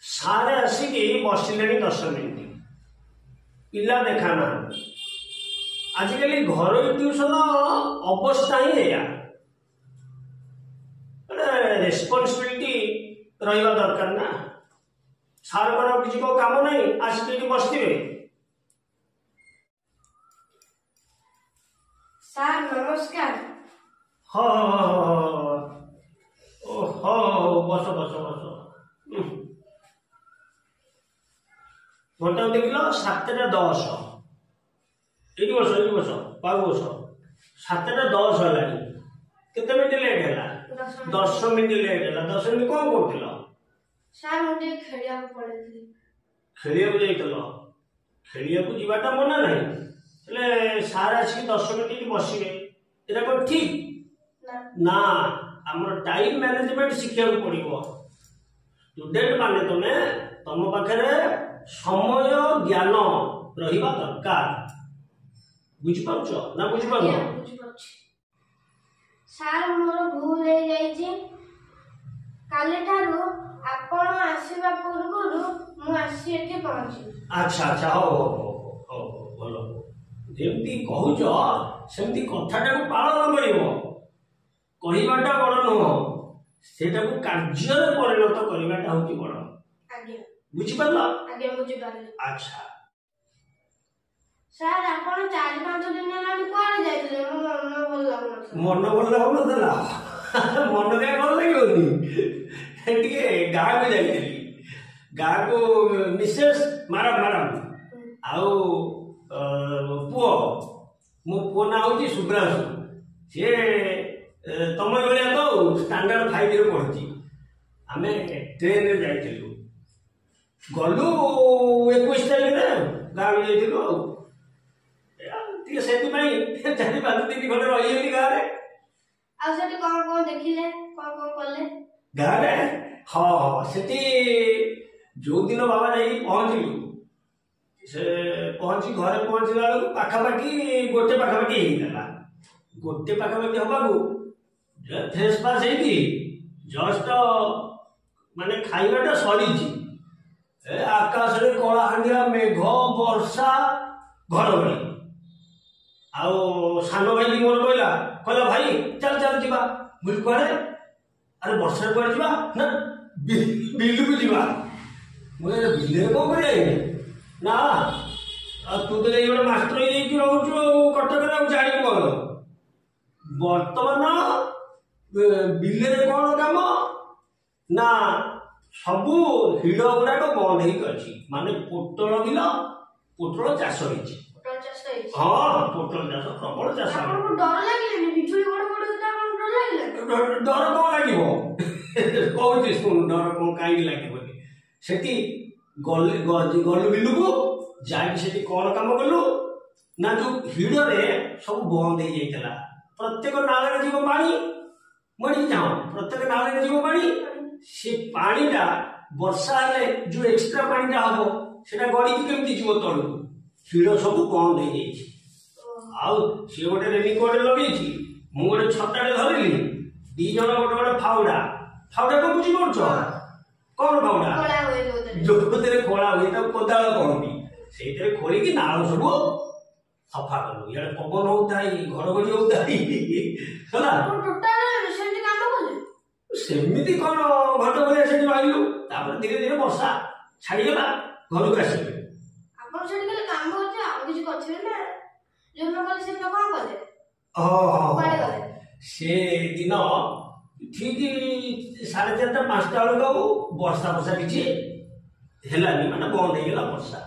सारे आसिकी बसिले 10 मिनिट पिला देखा ना आजिकल घर ट्यूशन अवस्था ही है रेस्पॉन्सिबिलिटी रहा दरकार ना सार को किसी को काम नहीं आसिक बसते सर नमस्कार। हाँ बस बस बस घंटा देख 7:10 ये बस पाग बस 7:10 है केते मिनट लेट है 10 मिनट लेट है 10 मिनट कौन कर सर मुझे खेलिया पड़े खेलिया जीवाटा मना ना सार आसिक 10 मिनट बसवे ये कौन ठीक ना आमर टाइम मैनेजमेंट शिक्षा पड़ो स्टूडेंट माने तुमे तुम पाखे समय ज्ञान रहिबा दरकार बुझिपारछ ना बुझिपारछ सर मोर भूल हो जाइए काली ठारू आपण आसीबा पूर्वरु मु आसी एके पहुंची। अच्छा अच्छा हो बोलो जेमती कहूच सेमती कथाटा को पालन करिवो कहिबाटा बड़ नुह सेटा को कार्य परिणत करिबाटा होची बड़ आगे बुझि पारला आगे बुझि पारले। अच्छा सर आपण 4-5 दिन लानी कोआरे जाइले मन भल लागनथला मन के भल लागिवनी टिके गाँ को जाइली गाँ को मिसेस मैडम आउ पुओ मो पुओ ना होची सुब्रासु से तम भाया तो स्टैंडर्ड 5 रे पढ़ी आम ट्रेन रे जाइलु गलु 21 तारीख गाँ को जाइलु से 4-5 दिन खंडे रही गाँव कौन देखिले कौन कले गाँव हाँ से जो दिन बाबा जाइए पहुँचलु से पहुँची घरे पहुँचला बेलू पाखापाखि गोटे पाखापाखि गोटे पाखापाखि हवा फ्रेश पास होती जस्ट माने खाइबाटा सरी आकाश रे कलाहांडिया मेघ वर्षा घड़घड़ी आउ सान भाई मोर कहला भाई चल चल जीवा मुझे कहे अरे वर्षा कहे जा ना बिल को जीवा मुझे बिल कौन कर ना तू तो ये मास्टर रोचु कटक जाणी कौन बर्तमान बिल कौन काम ना सबू हिड़ गुड़ाक बंद होती माने पोटल बिल पोटल चाष होती हाँ पोटल चाष प्रबल चाष डर कौन लगे कहूँ शुण डर कौन कहीं लगे से गलु बिलू को जाकि कौन कम कलु ना जो हिड़े सब बंद हो जाता प्रत्येक नाल जीव पा मुझे चाह प्रत्येक नाल जीव पा से पाटा वर्षा हेले जो एक्सट्रा पाटा हम से गड़ी केमती जीव तलू हिड़ सब बंद हो जाए सी गोटे रेनिकोट लगे मु गोटे छताटे धरली दी जन गोटे गोटे फाउडा फाउडा को बुझी पार्छ कौन फाउडा जो खोला हुए कोदाल कहती से खोलिकी नाल सब सफा कलु इे पवन होता घड़घड़ी होता सेमती कौन घट भैया से रही धीरे धीरे वर्षा छाड़गला घर को आसवे से दिन ठीक 4:30-5 बेलू वर्षा वर्षा किसी हेलानी माने बंद हो गला वर्षा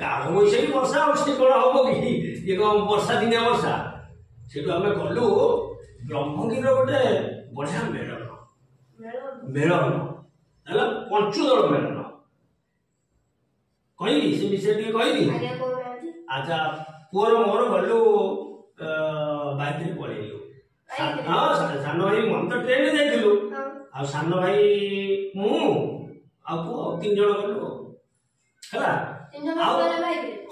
काल बैशाखी वर्षा से कौन हम कि ये वर्षा दिनिया वर्षा से आम गलु ब्रह्मगिर गोटे बढ़िया मेलन है पंचुदल मेलन कहली से विषय कहली अच्छा पुअर मोर गलु बाइक रे पलैलु हाँ सान भाई मन तो ट्रेन जाइलु आ सान भाई मु आ पुओ 3 जन गलु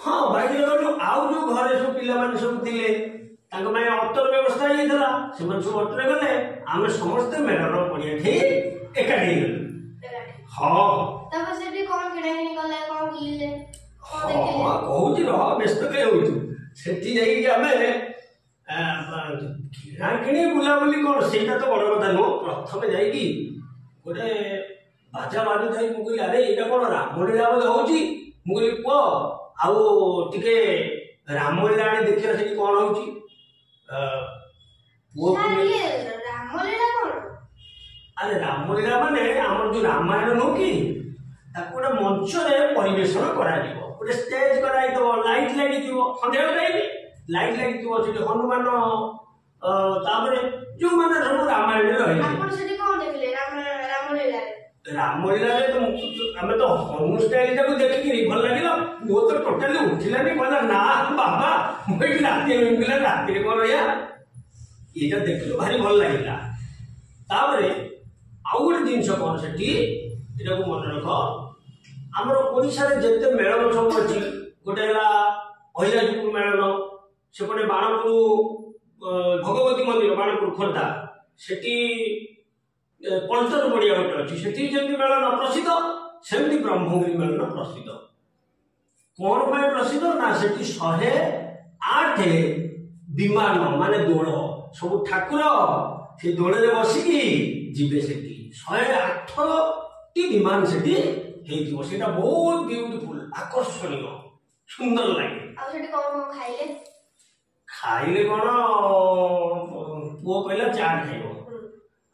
हाँ बैक गलु आउ जो घरे सब पिला सब थे ऑटोर व्यवस्था होता सब ऑटोरे गले आम समस्ते मेलन पड़िया एकाठी हाँ କିଣାକିଣି କଲେ କଣ ବୁଲିଲେ କଣ ହଁ ଦେଖିଲେ? କହୁଛି ରହ ବ୍ୟସ୍ତ କାହିଁ ହଉଛୁ ସେଠି ଯାଇକି ଆମେ କିଣାକିଣି ବୁଲାବୁଲି କଣ ସେଇଟା ତ ବଡ କଥା ନୁହଁ ପ୍ରଥମେ ଯାଇକି ଗୋଟେ ବାଜା ବାଜୁଥାଇ ମୁଁ କହିଲି ଆରେ ଏଇଟା କଣ ରାମଲୀଳା ବୋଧେ ହଉଛି ମୁଁ କହିଲି ପୁଅ ଆଉ ଟିକେ ରାମଲୀଳା ଆଣି ଦେଖିବା ସେଠି କଣ ହଉଛି ପୁଅକୁ ସାର୍ ନେଇ ଇଏ ରାମଲୀଳା କଣ? ଆରେ ରାମଲୀଳା ମାନେ ଆମର ଯୋଉ ରାମାୟଣ ନୁହଁ କି ତାକୁ ଗୋଟେ ମଞ୍ଚରେ ପରିବେଷଣ କରାଯିବ ଗୋଟେ ଷ୍ଟେଜ କରାଯାଇଥିବ ଲାଇଟ୍ ଲାଗିଥିବ ସନ୍ଧ୍ୟାବେଳ ଟାଇମ୍ ଲାଇଟ୍ ଲାଗିଥିବ ସେଠି ହନୁମାନ ତାପରେ ଯୋଉମାନେ ସବୁ ରାମାୟଣରେ ରହିଲେ ଆପଣ ସେଠି କଣ ଦେଖିଲେ ରାମଲୀଳାରେ? ରାମଲୀଳାରେ ତ ଆମେ ତ ହନୁ ଷ୍ଟାଇଲଟାକୁ ଦେଖିକିରି ଭଲ ଲାଗିଲା ପୁଅ ତ ଟୋଟାଲି ଉଠିଲାନି କହିଲା ନା ବାବା ମୁଁ ଏଠି ରାତିରେ ରାତିରେ କଣ ରହିବା ଏଇଟା ଦେଖିଲୁ ଭାରି ଭଲ ଲାଗିଲା ତାପରେ ଆଉ ଗୋଟେ ଜିନିଷ କଣ ସେଠି ଏଟାକୁ ମନେ ରଖ ଆମର ଓଡ଼ିଶାରେ ଯେତେ ମେଳନ ସବୁ ଅଛି ଗୋଟେ ହେଲା ଅହିରାଜପୁର ମେଳନ ସେପଟେ ବାଣପୁର ଭଗବତୀ ମନ୍ଦିର ବାଣପୁର ଖୋର୍ଦ୍ଧା ସେଠି ପଲ୍ଟନ ପଡ଼ିଆ ଗୋଟେ ଅଛି ସେଠି ଯେମିତି ମେଳନ ପ୍ରସିଦ୍ଧ ସେମିତି ବ୍ରହ୍ମଗିରି ମେଳନ ପ୍ରସିଦ୍ଧ କଣ ପାଇଁ ପ୍ରସିଦ୍ଧ ନା ସେଠି 108 ବିମାନ ମାନେ ଦୋଳ ସବୁ ଠାକୁର ସେ ଦୋଳରେ ବସିକି ଯିବେ ସେଠି 108ଟି ବିମାନ ସେଠି ହେଇଥିବ ସେଇଟା ବହୁତ ବିୟୁଟିଫୁଲ ଆକର୍ଷଣୀୟ ସୁନ୍ଦର ଲାଗେ ଆଉ ସେଠି କଣ କଣ ଖାଇଲେ? ଖାଇଲେ କଣ ପୁଅ କହିଲା ଚାଟ ଖାଇବ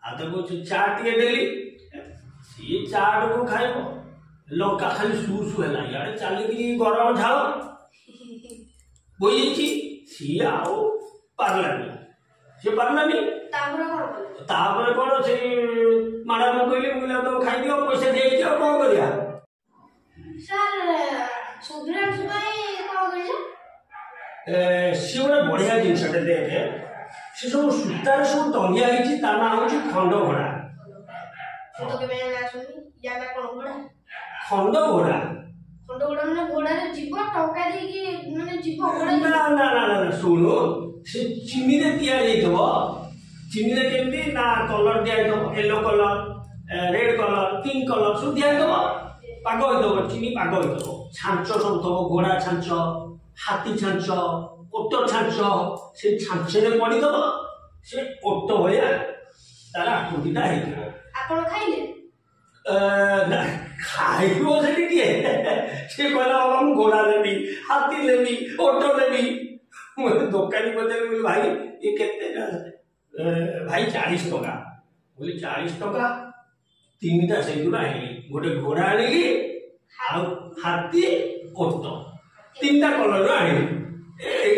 ଆଉ ତାକୁ ଚାଟ ଟିକେ ଦେଲି ସିଏ ଚାଟକୁ ଖାଇବ ଲଙ୍କା ଖାଲି ସୁ ସୁ ହେଲା ଇଆଡେ ଚାଲିକି ଗରମ ଝାଳ ବୋଇଯାଇଛି ସିଏ ଆଉ ପାରିଲାନି ସିଏ ପାରିଲାନି ତାପରେ କଣ ସେଇ ମ୍ୟାଡାମ କହିଲେ ମୁଁ କହିଲି ତମେ ଖାଇଦିଅ ପଇସା ଦେଇଛି ଆଉ କଣ କରିବା ସୁଭ୍ରାଂଶୁ ପାଇଁ କଣ କହିଲେ? ସିଏ ଗୋଟେ ବଢିଆ ଜିନିଷଟେ ଦେଖେ ସେ ସବୁ ସୂତାରେ ସବୁ ଟଙ୍ଗିଆ ହେଇଛି ତା ନାଁ ହଉଛି ଖଣ୍ଡ ଘୋଡା ଖଣ୍ଡ ଘୋଡା ମାନେ ଘୋଡାରେ ଯିବ ଟଙ୍କା ଦେଇକି ମାନେ ଯିବ ନା ନା ନା ନା ଶୁଣୁ ସେ ଚିନିରେ ତିଆରି ହେଇଥିବ ଚିନିରେ କେମିତି ନା କଲର ଦିଆହେଇଥିବ yellow colour red colour pink colour ସବୁ ଦିଆହେଇଥିବ ପାଗ ହେଇଥିବ ଚିନି ପାଗ ହେଇଥିବ ଛାଞ୍ଚ ସବୁ ଥିବ ଘୋଡା ଛାଞ୍ଚ ହାତୀ ଛାଞ୍ଚ ଓଟ ଛାଞ୍ଚ ସେ ଛାଞ୍ଚରେ ପଡିଥିବ ସେ ଓଟ ଭଳିଆ ତାର ଆକୃତିଟା ହେଇଥିବ ଆପଣ ଖାଇଲେ? ଖାଇବ ସେଠି କିଏ ସେ କହିଲା ବାବା ମୁଁ ଘୋଡା ନେବି ହାତୀ ନେବି ଓଟ ନେବି ମୁଁ ଦୋକାନୀ ପଚାରିଲି ଭାଇ ଏ କେତେ ଭାଇ 40 ଟଙ୍କା ବୋଲି 40 ଟଙ୍କା ତିନିଟା ସେଇଗୁଡା ଆଣିଲି ଗୋଟେ ଘୋଡା ଆଣିଲି ଆଉ ହାତୀ ଓଟ ତିନିଟା କଲର ଆଣିଲି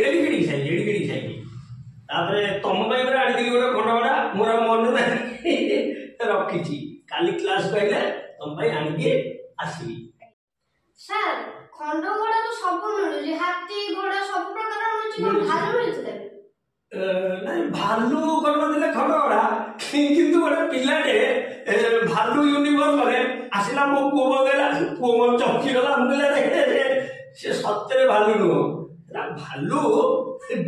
ଏଡ଼ିକି ଖାଇଲି ତାପରେ ତମ ପାଇଁ ପୁରା ଆଣିଥିଲି ଗୋଟେ ଖଣ୍ଡଗୋଡା ମୋର ମନେ ନାହିଁ ରଖିଛି କାଲି କ୍ଲାସ ପାଇଲେ ତମ ପାଇଁ ଆଣିକି ଆସିବି ସାର୍ ଖଣ୍ଡଗୋଡା ତ ସବୁ ମିଳୁଛି ହାତୀ ଘୋଡା ସବୁ ପ୍ରକାର ମିଳୁଛି କଣ ଭାଲୁ ମିଳୁଥିଲା? ନାଇଁ ଭାଲୁ କରିନଥିଲେ ଖଣ୍ଡଗୋଡା କିନ୍ତୁ ଗୋଟେ ପିଲାଟେ ଭାଲୁ ୟୁନିଫର୍ମରେ ଆସିଲା ମୋ ପୁଅ ବଗେଇଲା ପୁଅ ମୋର ଚମକିଗଲା ମୁଁ କହିଲା ସେ ସତରେ ଭାଲୁ ନୁହଁ ଭାଲୁ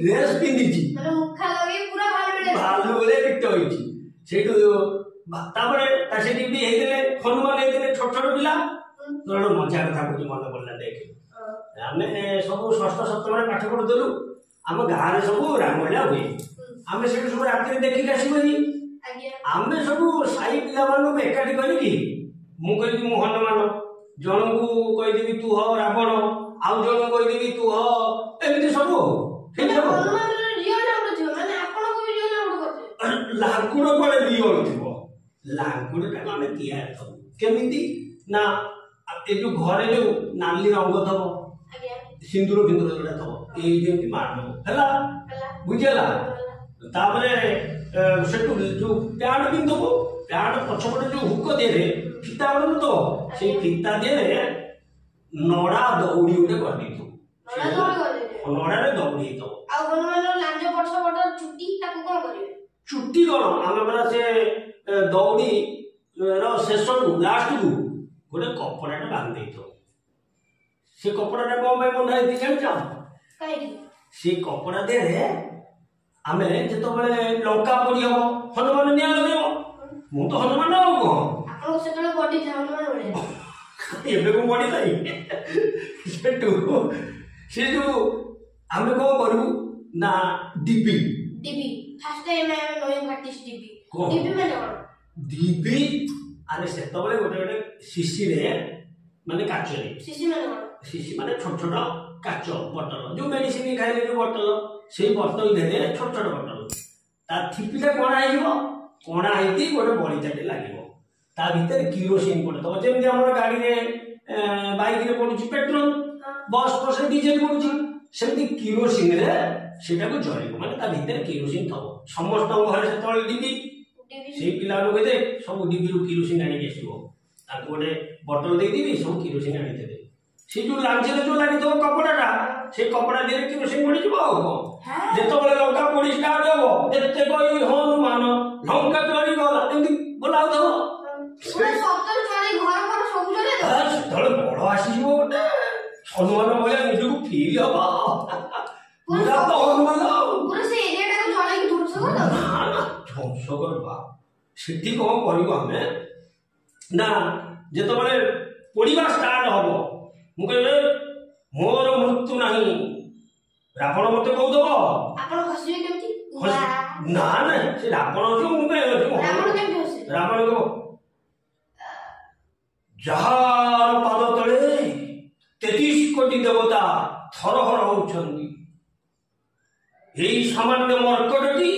ଡ୍ରେସ ପିନ୍ଧିଛି ଭାଲୁ ଭଳିଆ ପିଟ ହେଇଛି ସେଇଠୁ ତାପରେ ସେଠି ବି ହେଇଥିଲେ ହନୁମାନ ହେଇଥିଲେ ଛୋଟ ଛୋଟ ପିଲା ଗୋଟେ ମଜା କଥା କହୁଛି ମନେ ପଡିଲା ଦେଖ ଆମେ ସବୁ ଷଷ୍ଠ ସପ୍ତମରେ ପାଠ ପଢୁଥିଲୁ ଆମ ଗାଁରେ ସବୁ ରାମଲୀଳା ହୁଏ ଆମେ ସେଠୁ ସବୁ ରାତିରେ ଦେଖିକି ଆସିବୁ ଆମେ ସବୁ ସାହି ପିଲାମାନଙ୍କୁ ଏକାଠି କରିକି ମୁଁ କହିବି ମୁଁ ହନୁମାନ ଜଣଙ୍କୁ କହିଦେବି ତୁ ହ ରାବଣ ଆଉ ଜଣଙ୍କୁ କହିଦେବି ତୁ ହ ଏମିତି ସବୁ ଲାଙ୍ଗୁଡ କୁଆଡେ ଦି ଜଣ ଥିବ ଲାଙ୍ଗୁଡଟାକୁ ଆମେ ତିଆରି ଥବୁ କେମିତି ନା ଏ ଯୋଉ ଘରେ ଯୋଉ ନାଲି ରଙ୍ଗ ଥବ ସିନ୍ଦୁର ଫିନ୍ଦୁର ଯୋଉଟା ଥବ ଏଇ ଯେମିତି ମାରିଦବ ହେଲା ବୁଝିହେଲା ତାପରେ ସେଠୁ ଯୋଉ ପ୍ୟାଡ ପିନ୍ଧବୁ ପ୍ୟାଡ ପଛପଟେ ଯୋଉ ହୁକ ଦିଏରେ ଫିତା ଗୋଟେ ନଥିବ ସେଇ ଫିତା ଦିଏରେ ନଡା ଦଉଡି ଗୋଟେ କରିଦେଇଥିବୁ ନଡାରେ ଦଉଡି ହେଇଥିବ ଚୁଟି କଣ ଆମେ ପରା ସେ ଦଉଡି ର ଶେଷକୁ ଲାଷ୍ଟକୁ ଗୋଟେ କପଡାଟେ ବାନ୍ଧି ଦେଇଥିବ ସେ କପଡାଟା କଣ ପାଇଁ ବନ୍ଧା ହେଇଛି ଜାଣିଛ ସେ କପଡା ଦେହରେ ଆମେ ଯେତେବେଳେ ଲଙ୍କା ପୋଡି ହବ ହନୁମାନ ନିଆଁ ଲଗେଇବ ମୁଁ ତ ହନୁମାନ ଆଉ କଣ ଏବେ କଣ ପଡ଼ିଲାଇ ସେଠୁ ସେ ଯୋଉ ଆମେ କଣ କରିବୁ ନା DB DB first time I am knowing what is DB DB माने कौन डिबी अरे सेतबले गोटे गोटे शिशी रे माने काचरे शिशी माने कौन शिशी माने छोट छोट काच बोतल जो मेडिसिन खाइले जो बोतल सेही बोतल देले छोट छोट बोतल ता थिपिटा कोणा आइबो कोणा आइती गोटे बळीटाटे लागिबो ता भीतर किरोसिन पड़तो जेमति हमर गाड़ी रे बाइक रे पडुची पेट्रोल बस बस डीजल पडुची सेमति किरोसिन रे सेटा को जळिबो माने ता भीतर किरोसिन थबो समस्त घरे से तळे डिबी से पिला लोग दे सब डिबी रु किरोसिन आनी गेसिबो ताको गोटे बोतल दे दिबी सब किरोसिन आनी देबे से जो लांचरे जो लागि तो कपड़ाटा से कपड़ा दे किरोसिन पड़ी जबो जेतो बले लंका पड़ी स्टार्ट होबो एते कोई हनुमान लंका जळि गला एंदी बोलाउ दो पूरा सत्तर जळे घर घर सब जळे तळे बड़ आसी जबो गोटे हनुमान भलिया निजु फील हबो पूरा तो हनुमान पूरा से एरिया को जळे की ध्वंस कर दो ना ना ध्वंस करबा सिटी को करिबो हमें ना जेतो बले पड़ीबा स्टार्ट हबो मु कहले मोर मृत्यु नाही रावण मते कहू दबो आपण हसिबे केमती ना ना से रावण जो मु कहले रावण केमती हसे रावण को जहार पाद तले 33 कोटी देवता थरहर होउछंदी एई सामान्य मर्कटटी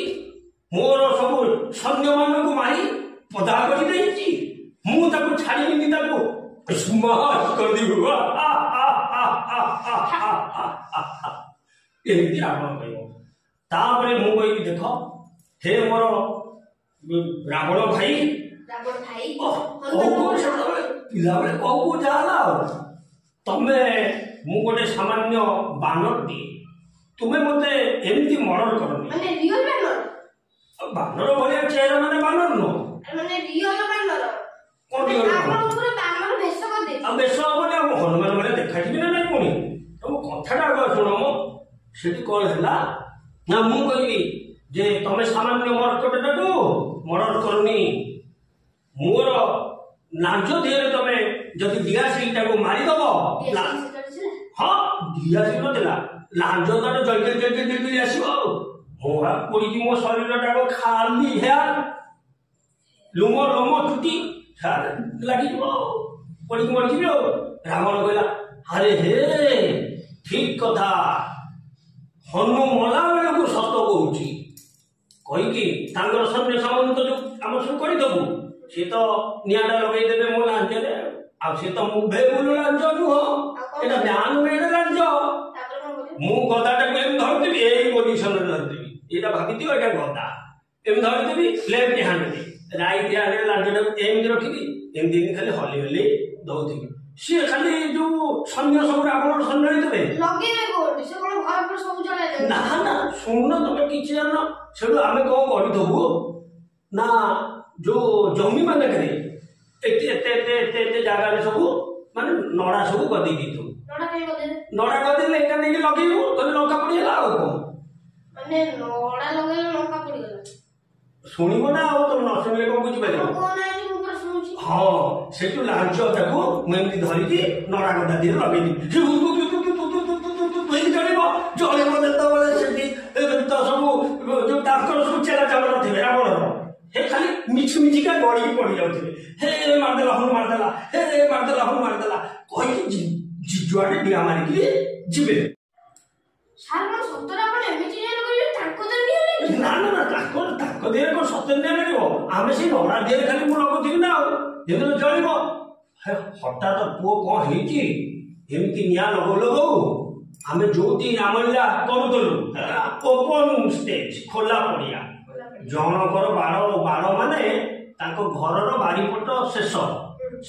मोर सब सैन्य मानक मारी पदा करि देछि मु ताको छाड़िबिनी ताको स्माश कर दिबो एमती रावण कहब तापरे मु कहि देख हे मोर रावण भाई पिला बेले कहू जाला तमे मु गोटे सामान्य बानरटी तुमे मते एमती मर्डर करनी माने रियल बानर बानर भलिया चेहरा माने बानर नो माने रियल बानर कोन रियल आपण पूरा बानर भेष कर दे अब बेस होबने हम हनुमान माने देखाइबी ना नहीं कोनी तुम कथाटा आग सुनो सेठी कॉल हैला ना मु कहिबी जे तमे सामान्य मर्कटटा को मर्डर करनी मोर लांजो देरे तमे जदि दियासीटा को मारी दबो हां दियासी नथिला लांजो तटे जल्दी आसीबो मोरा कोई की मो शरीरटा को खाली है लुमो लमो चुटी छाड़ लागि जबो पड़ी मर जिबो रावण कहला अरे हे ठीक कथा हनु मला बेले को सत कहूची कहि कि तांगर सन्ने सामंत जो हम सब करि दबु से तो नियाडा लगे देबे मो लांजे रे आ से तो मुभे बुलु लांजो नु हो एटा ध्यान में लांजो मु गदाटा को एम धरतिबी एई पोजीशन रे धरतिबी एटा भाबितियो एटा गदा एम धरतिबी लेफ्ट हैंड रे राइट हैंड रे लांजोटा एम रखिबी एम दिन खाली हली हली दउतिबी से खाली जो सैन्य सब रावण सैन्य देबे लगेबे कोड से कोन घर पर सब जळे ना ना सुन तमे किछि जानो सेडो आमे को करि दबु ना जो जमी माने करे एते जागा रे सब माने नडा सब गदी दितु नडा गदी ले एटा नेकी लगेबु तने लंका पड़ीला आ को माने नडा लगे लंका पड़ी गला सुनिबो ना आ तो न सुनिले को बुझि पाइलो कोन आइ मु पर सुनुची हां सेटु लांचो ताको मेमती धरि कि नडा गदा दि लगेबी तु जळेबो देता बोले सेठी तो सब जो डाक्टर सब चेला चाल नथिबे रावण हे खाली मिछु मिचिका गड़ी पड़ी जाउथिबे हे मारदेला हनु मारदेला कहि जिजुआडे डिया मारी कि जिबे सार मन सत्तर आपण एमिति जान करियो ताको दे दियो ना ना ना ताको दे को सत्तर दे लागो आमे से नडा दे खाली मु लगथिबी ना एनो जळिबो हे हटात पो को हेची एमिति निया लगो आमे जोती रामलीला करूतलु ओपन स्टेज खोला पड़िया जनकर बाड़ माने ताको घरर बारीपट शेष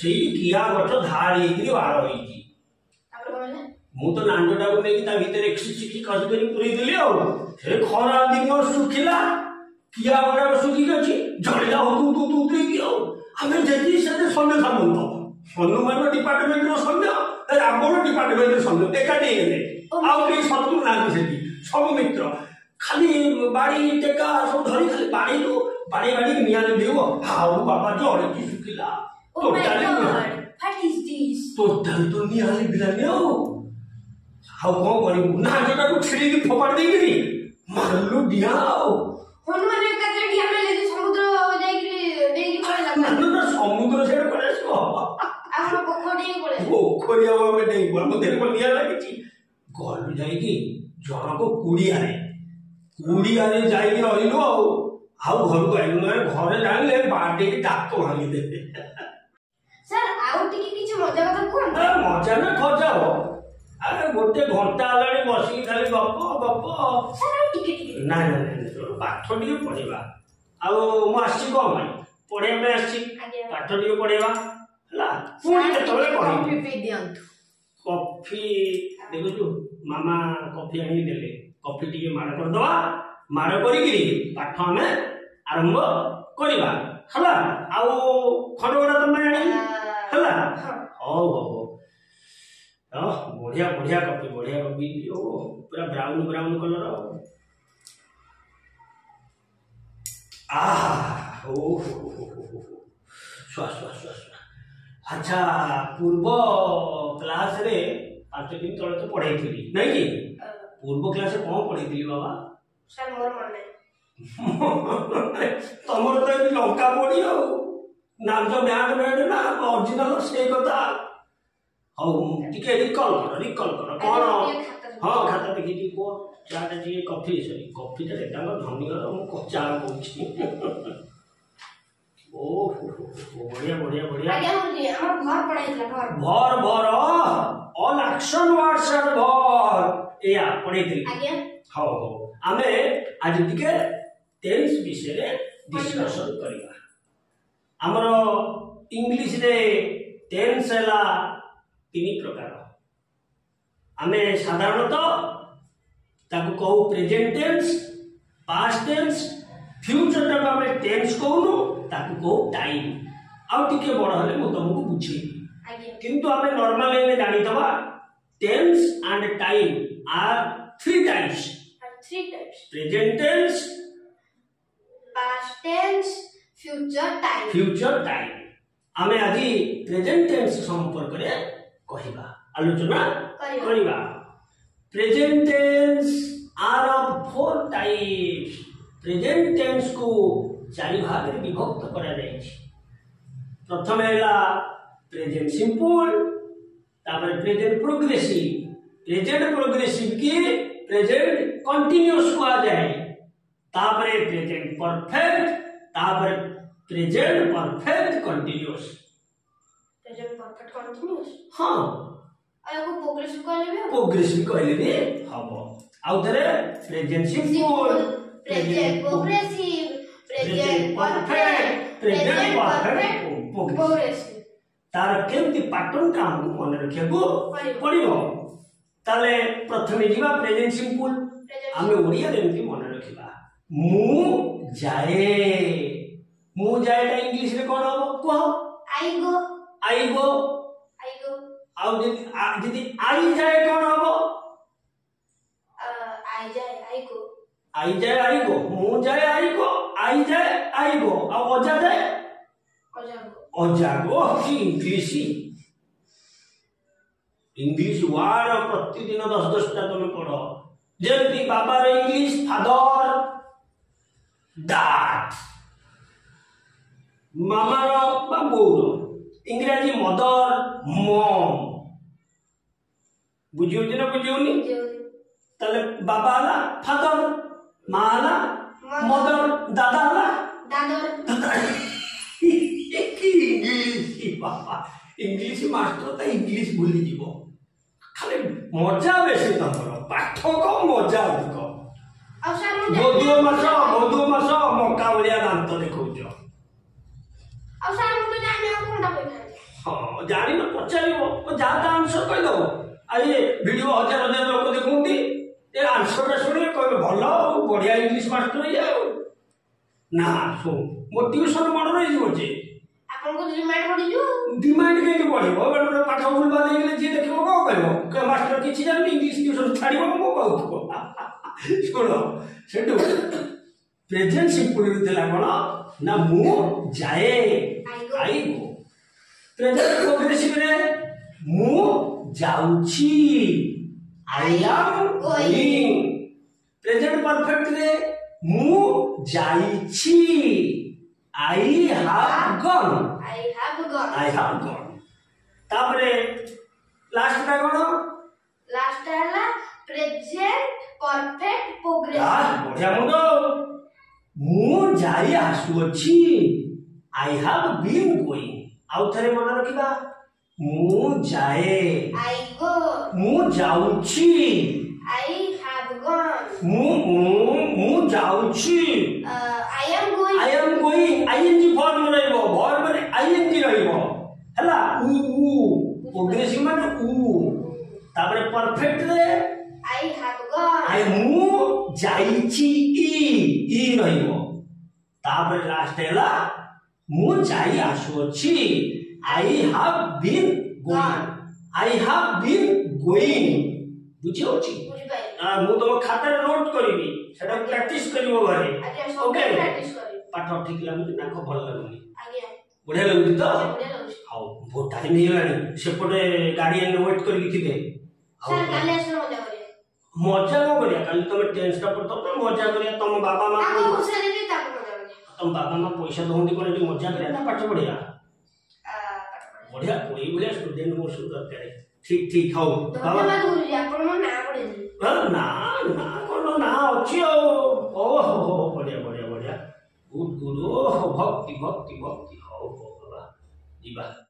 से किया गछ धाड़ी बाड़ होइची मु तो लांजोटा को नहीं ता भीतर चिकी कस करी पुरी दिली आ से खरा दिन सुखिला किया गुड़ा सुखी गछि जळिला हो तू की आ आमे जेती से सन्ने सामंत हनुमान डिपार्टमेंट रो सन्ने रावण डिपार्टमेंट रो सन्ने एकाटी हेले आउ के शत्रु नाही सेठी सब मित्र खाली बाड़ी टेका सब धरी खाली बाड़ी निया ले देबो हाउ बाबा जळे की सुखिला totally what is this total ତ ନିଆଁ ଲିଭିଲାନି ଆଉ କଣ କରିବୁ ନା ଯୋଟାକୁ ଛିଡ଼ିକି ଫୋପାଡ଼ି ଦେଇକିରି ମାରିଲୁ ଡିଆଁ ଆଉ ହନୁମାନ ଏକାଥରେ ଡିଆଁ ମାରିଲେ ଯେ ସମୁଦ୍ର ଯାଇକି ଡେଇଁକି ପଳେଇଲା। ସମୁଦ୍ର ସେଇଟା ପଳେଇ ଆସିବ ଆମର ପୋଖରୀ ଡେଇଁକି ପଳେଇଲା। ପୋଖରୀ ଆଉ ଆମେ ଡେଇଁବୁ ଆମ ଦେହରେ କଣ ନିଆଁ ଲାଗିଛି। ଗଲୁ ଯାଇକି ଜଣକୁ କୁଡ଼ିଆରେ ଯାଇକି ରହିଲୁ ଆଉ ଘରକୁ ଆଇଲୁ ନହେଲେ ଘରେ ଜାଣିଲେ ବାଡ଼େଇକି ଦାନ୍ତ ଭାଙ୍ଗିଦେବେ। ସାର୍ ଆଉ ଟିକେ କିଛି ମଜା କଥା କୁହନ୍ତୁ। ମଜା ନା ଖଜା ହବ ଆରେ ଗୋଟେ ଘଣ୍ଟା ହେଲାଣି ବସିକି ଖାଲି ଗପ ସାର୍ ଆଉ ଟିକେ ନାଇଁ ପାଠ ଟିକେ ପଢିବା ଆଉ ମୁଁ ଆସିଛି କଣ ପାଇଁ ପଢିବା ପାଇଁ ଆସିଛି ପାଠ ଟିକେ ପଢେଇବା ହେଲା ପୁଣି କେତେବେଳେ କହିବି କଫି ଦେଖୁଛୁ ମାମା କଫି ଆଣିକି ଦେଲେ କଫି ଟିକେ ମାଡ଼ କରିଦବା ମାଡ଼ କରିକିରି ପାଠ ଆମେ ଆରମ୍ଭ କରିବା ହେଲା ଆଉ ଖଣ୍ଡଗଡ଼ା ତମେ ଆଣିବି ହେଲା ହଉ ବଢିଆ କଫି ପୁରା ବ୍ରାଉନ କଲର ଆଚ୍ଛା ପୂର୍ବ କ୍ଲାସ ରେ 5 ଦିନ ତଳେ ତ ପଢେଇଥିଲି ନାଇଁ କି ପୂର୍ବ କ୍ଲାସ ରେ କଣ ପଢେଇଥିଲି ବାବା ସାର୍ ମୋର ମନେ ତମର ତ ଏଠି ଲଙ୍କା ପଡି ଆଉ ନାଚ ବ୍ୟାଣ୍ଡ ନା ଅରିଜିନାଲ ସେଇ କଥା ହଉ ଟିକେ ରିକଲ କର କଣ ହଁ ଖାତା ଦେଖି ଟିକେ କୁହ ଚାଟା ଟିକେ କଫିଟା ତାଙ୍କ ଧନୀଘର ମୁଁ ଚା କହୁଛି ବଢିଆ ଭର ଅଲ୍ ଆକ୍ସନ ୱାର୍ଡସ୍ ଆର୍ ଭର ଏୟା ପଢେଇଥିଲି ହଉ ଆମେ ଆଜି ଟିକେ ଟେନ୍ସ ବିଷୟରେ ଡିସ୍କସନ କରିବା ଆମର इंग्लिश रे टेन्स है 3 प्रकार आमे साधारणतः ताकू कहू present tense past tense future टाक आमे टेन्स कहूनु ताकू कहू टाइम आउ टिके बड़ हले मु तुमको बुझी किंतु आमे नॉर्मल वे जानि तबा tense and time are 3 types present tense past tense future time आमे आज प्रेजेंट टेन्स संपर्क रे कहिबा आलोचना करिबा present tense are of 4 types present tense को 4 भाग रे विभक्त करा जाय छी प्रथम हैला प्रेजेंट सिंपल तापर प्रेजेंट प्रोग्रेसिव की प्रेजेंट कंटीन्यूअस को आ जाए तापर प्रेजेंट परफेक्ट तापर प्रेजेंट परफेक्ट कंटीन्यूअस हां आको प्रोग्रेसिव कहले भी हबो आउ थरे present simple present progressive present perfect progressive तार केमती पैटर्न का हमको मन रखिया को पड़िबो ताले प्रथमे जीवा प्रेजेंट सिंपल हमें ओडिया रेमती मन रखिबा मु जाए ता इंग्लिश रे कोन हो को आई गो आउ जदी आई जाए कोन हो आई जाए आई गो मु जाए आई गो आ अजा जाए अजा गो की इंग्लिश वर्ड प्रतिदिन 10 टा तुम पढ़ो जेमती बाबा रे इंग्लिश फादर डैड मामा रो बाबू इंग्रजी मदर मॉम बुझियो ना बुझियोनी तले बाबा ला फादर मां ला मदर दादा ला इंग्लिश मास्टर तो इंग्लिश भूली जीवो खाली मजा बेसी तमरो पाठ को मजा को बोधो मास मका बलिया दांत देखौछ हां जानि न पचारिबो जाता आंसर कहि दो आए वीडियो हजार लोग देखुंती ए आंसर सुने कहबे भलो बढ़िया इंग्लिश मास्टर या ना सो मोटिवेशन मन रही जीवो जे आपन को डिमांड के बढ़िबो बड़ पाठ भूलबा देले जे देखबो को कहबो के मास्टर किछि जानि इंग्लिश ट्यूशन छाड़िबो मो कहू सुनो सेटू प्रेजेंट सिंपल दिला कोन ना मु जाए आई गो प्रेजेंट प्रोग्रेसिव रे जाउची I am going present perfect रे मु जाइछी I have gone I have gone तापरे लास्ट टा कोन लास्ट है प्रेजेंट परफेक्ट प्रोग्रेस बढ़िया मुंडो मु जाई आसुअछि आई हैव बीन गोइंग आउ थरे मन रखिबा मु जाए आई गो मु जाउछि आई हैव गॉन मु जाउछि I am going ING form रहइबो वर्ब माने आईएनजी रहइबो हला उ प्रोग्रेसिव माने उ तापरे परफेक्ट रे आई हैव गॉन आई मु जाइछि ई रहइबो तापरे लास्ट हैला मु जाई आसुअछि आई हैव बीन गोइंग बुझी होची मु तुम खाता नोट करिवि सेटा प्रैक्टिस करिवो घरे ओके पाठ ठीक लागु ना को भल लागुनी बढ़िया लागु तो हाउ बहुत टाइम हे लानी सेपटे गाड़ी एने वेट करि थिबे सर काले आसे मजा मजा करिया को करिया काली तुम टेंस टा पड़तो तो मजा करिया तुम बाबा मां आपको खुशी देती तब मजा करिया तुम बाबा मां पैसा दोंडी कोन मजा करिया ना पाठ पढ़िया बढ़िया कोई बढ़िया स्टूडेंट को सुंदर करे ठीक ठीक हाउ धन्यवाद गुरुजी आपण मो ना पड़ेनी ना ना कोनो ना अछि ओ बढ़िया बढ़िया बढ़िया गुड गुड भक्ति भक्ति भक्ति हो बाबा जीवा